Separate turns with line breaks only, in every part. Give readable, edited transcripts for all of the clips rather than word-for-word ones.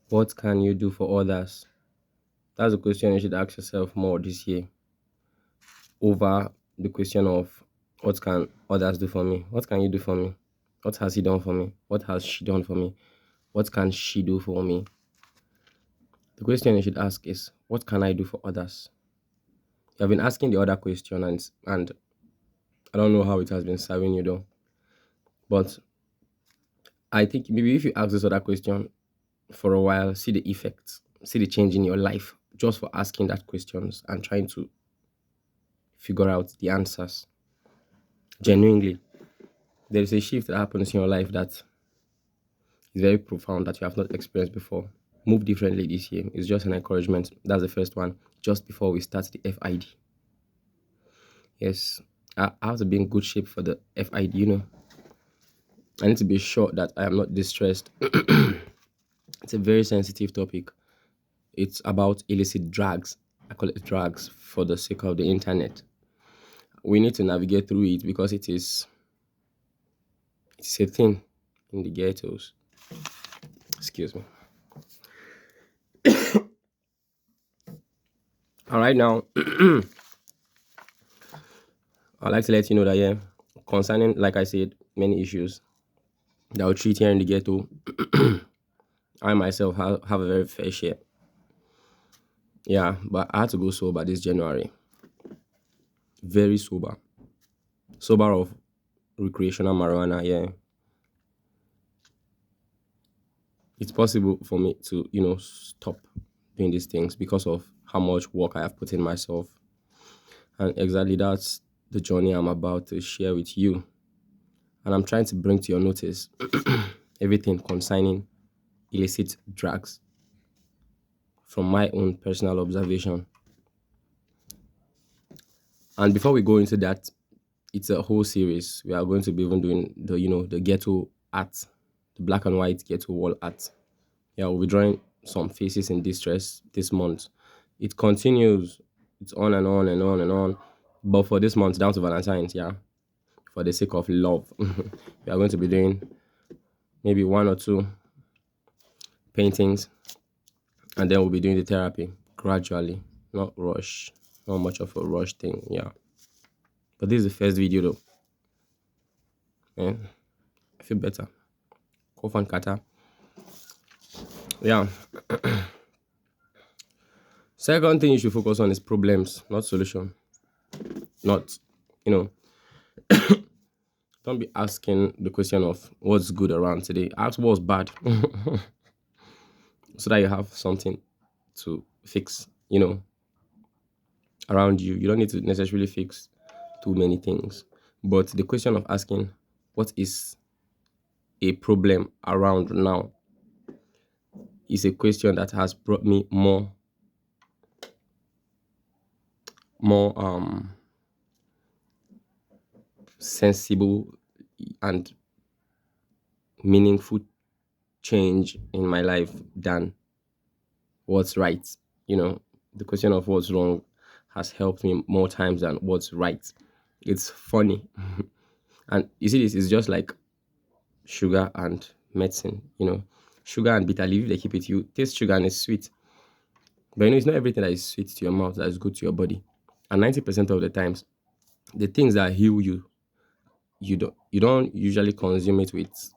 What can you do for others? That's a question you should ask yourself more this year over the question of what can others do for me? What can you do for me? What has he done for me? What has she done for me? What can she do for me? The question you should ask is what can I do for others? You have been asking the other question and I don't know how it has been serving you though. But I think maybe if you ask this other question for a while, see the effects, see the change in your life just for asking that questions and trying to figure out the answers genuinely. There is a shift that happens in your life that is very profound that you have not experienced before. Move differently this year. It's just an encouragement. That's the first one. Just before we start the FID. Yes, I have to be in good shape for the FID, I need to be sure that I am not distressed. It's a very sensitive topic. It's about illicit drugs. I call it drugs for the sake of the internet. We need to navigate through it because it's a thing in the ghettos. Excuse me. All right, now I'd like to let you know that concerning, like I said, many issues that we treat here in the ghetto, I myself have a very fair share. Yeah, but I had to go sober this January. Very sober. Sober of recreational marijuana, yeah. It's possible for me to, stop doing these things because of how much work I have put in myself. And exactly that's the journey I'm about to share with you. And I'm trying to bring to your notice everything concerning illicit drugs from my own personal observation. And before we go into that, it's a whole series. We are going to be even doing the ghetto art, the black and white ghetto wall art. Yeah, we'll be drawing some faces in distress this month. It continues. It's on and on and on and on. But for this month, down to Valentine's, yeah, for the sake of love, we are going to be doing maybe one or two paintings, and then we'll be doing the therapy gradually, not rush, not much of a rush thing, yeah. But this is the first video though. Yeah, I feel better. Cough and kata. Yeah. Second thing you should focus on is problems, not solution. Not, you know, don't be asking the question of what's good around today. Ask what's bad so that you have something to fix, around you. You don't need to necessarily fix too many things. But the question of asking what is a problem around now is a question that has brought me more sensible and meaningful change in my life than what's right. The question of what's wrong has helped me more times than what's right. It's funny. And you see, this is just like sugar and medicine. Sugar and bitter leaf, they keep it. You taste sugar and it's sweet. But it's not everything that is sweet to your mouth that is good to your body. And 90% of the times, the things that heal you, you don't usually consume it with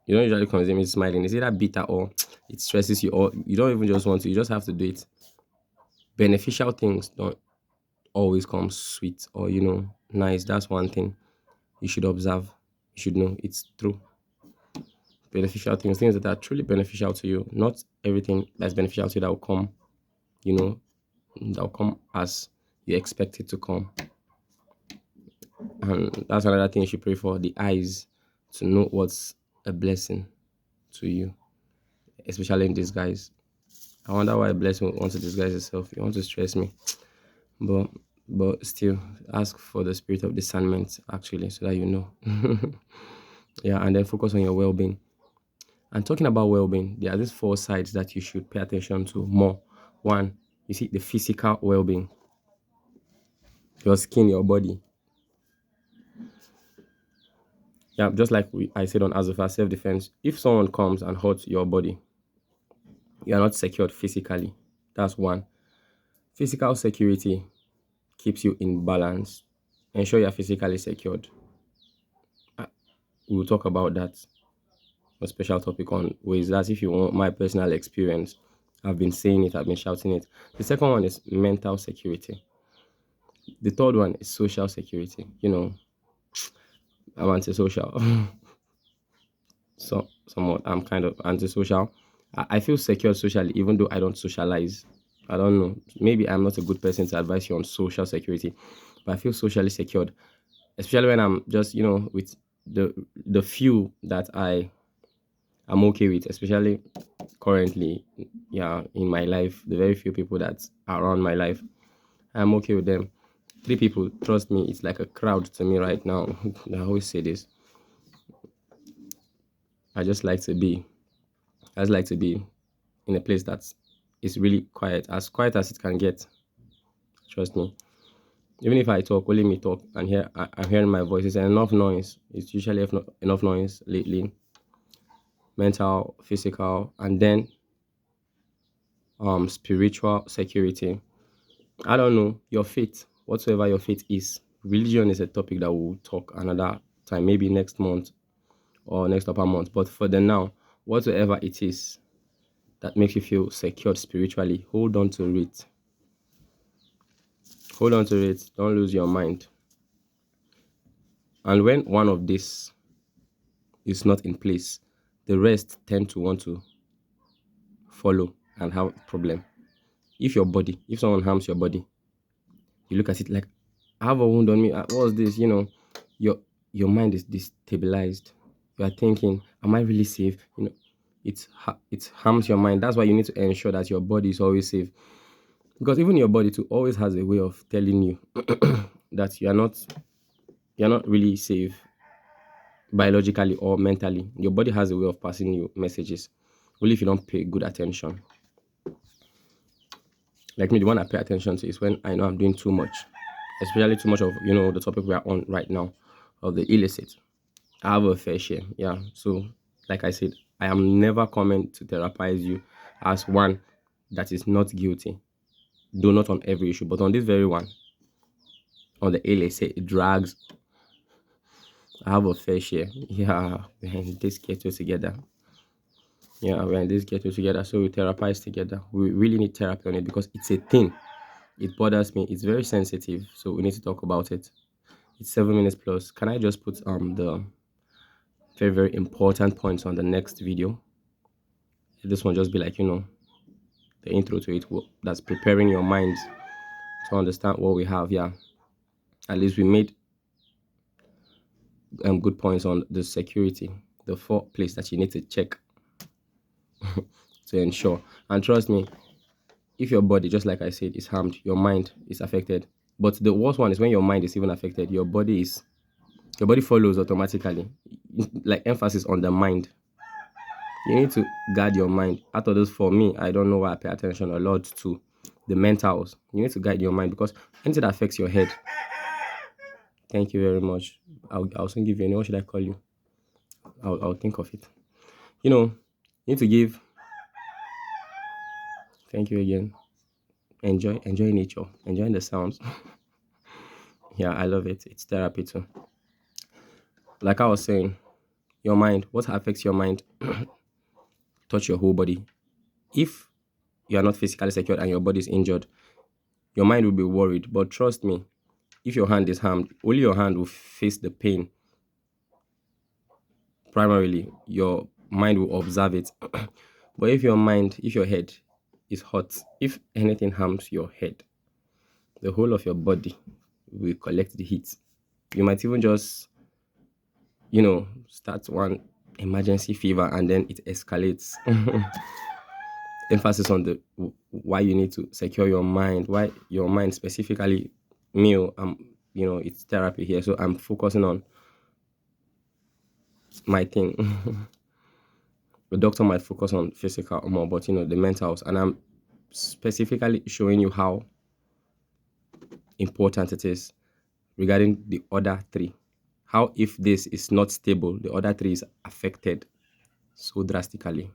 you don't usually consume it smiling. It's either bitter or it stresses you, or you don't even just want to, you just have to do it. Beneficial things don't always come sweet or nice. That's one thing you should observe. You should know it's true. Beneficial things that are truly beneficial to you, not everything that's beneficial to you that will come, you know, that will come as you expect it to come. And that's another thing you should pray for, the eyes to know what's a blessing to you, especially in disguise. I wonder why a blessing wants to disguise itself. You want to stress me. But still ask for the spirit of discernment actually so that you know. Yeah, and then focus on your well-being. And talking about well-being, there are these four sides that you should pay attention to more. One, you see the physical well-being, your skin, your body. Yeah, just like I said on Azufa self-defense, if someone comes and hurts your body, You are not secured physically. That's one. Physical security keeps you in balance. Ensure you are physically secured. We'll talk about that. A special topic on ways. That's if you want my personal experience. I've been saying it, I've been shouting it. The second one is mental security. The third one is social security. I'm antisocial. So somewhat I'm kind of antisocial. I feel secure socially even though I don't socialize. I don't know. Maybe I'm not a good person to advise you on social security, but I feel socially secured, especially when I'm just with the few that I'm okay with, especially currently, yeah, in my life, the very few people that are around my life, I'm okay with them. Three people, trust me, it's like a crowd to me right now. I always say this. I just like to be, I just like to be in a place that is really quiet as it can get. Trust me. Even if I talk, only me talk, and I'm hearing my voice. It's enough noise. It's usually enough noise lately. Mental, physical, and then spiritual security. I don't know your faith, whatsoever your faith is. Religion is a topic that we'll talk another time, maybe next month or next upper month. But for the now, whatsoever it is that makes you feel secured spiritually, hold on to it. Hold on to it. Don't lose your mind. And when one of these is not in place, the rest tend to want to follow and have a problem. If someone harms your body, you look at it like, I have a wound on me. What's this? Your your mind is destabilized. You are thinking, am I really safe? It harms your mind. That's why you need to ensure that your body is always safe. Because even your body too always has a way of telling you that you're not really safe biologically or mentally. Your body has a way of passing you messages. Only if you don't pay good attention. Like me, the one I pay attention to is when I know I'm doing too much, especially too much of the topic we are on right now, of the illicit. I have a fair share, yeah. So, like I said, I am never coming to therapize you as one that is not guilty. Though not on every issue, but on this very one, on the illicit drugs, I have a fair share. Yeah, we're in this ghetto together. Yeah, we're in this ghetto together. So we therapize together. We really need therapy on it because it's a thing. It bothers me. It's very sensitive. So we need to talk about it. It's 7 minutes plus. Can I just put the very, very important points on the next video? This one just be like, the intro to it. That's preparing your mind to understand what we have. Yeah. At least we made good points on the security, the four place that you need to check to ensure. And trust me, if your body, just like I said, is harmed, your mind is affected. But the worst one is when your mind is even affected, your body follows automatically. Like emphasis on the mind. You need to guard your mind. Out of those, for me, I don't know why I pay attention a lot to the mentals. You need to guide your mind because anything that affects your head. Thank you very much. I'll soon give you a name. What should I call you? I'll think of it. You need to give. Thank you again. Enjoy nature. Enjoying the sounds. Yeah, I love it. It's therapy too. Like I was saying, your mind. What affects your mind? Touch your whole body. If you are not physically secure and your body is injured, your mind will be worried. But trust me, if your hand is harmed, only your hand will face the pain. Primarily, your mind will observe it. But if your head is hot, if anything harms your head, the whole of your body will collect the heat. You might even just, start one emergency fever and then it escalates. Emphasis on the why you need to secure your mind, why your mind specifically. It's therapy here, so I'm focusing on my thing. The doctor might focus on physical more, but the mentals, and I'm specifically showing you how important it is regarding the other three. How if this is not stable, the other three is affected so drastically.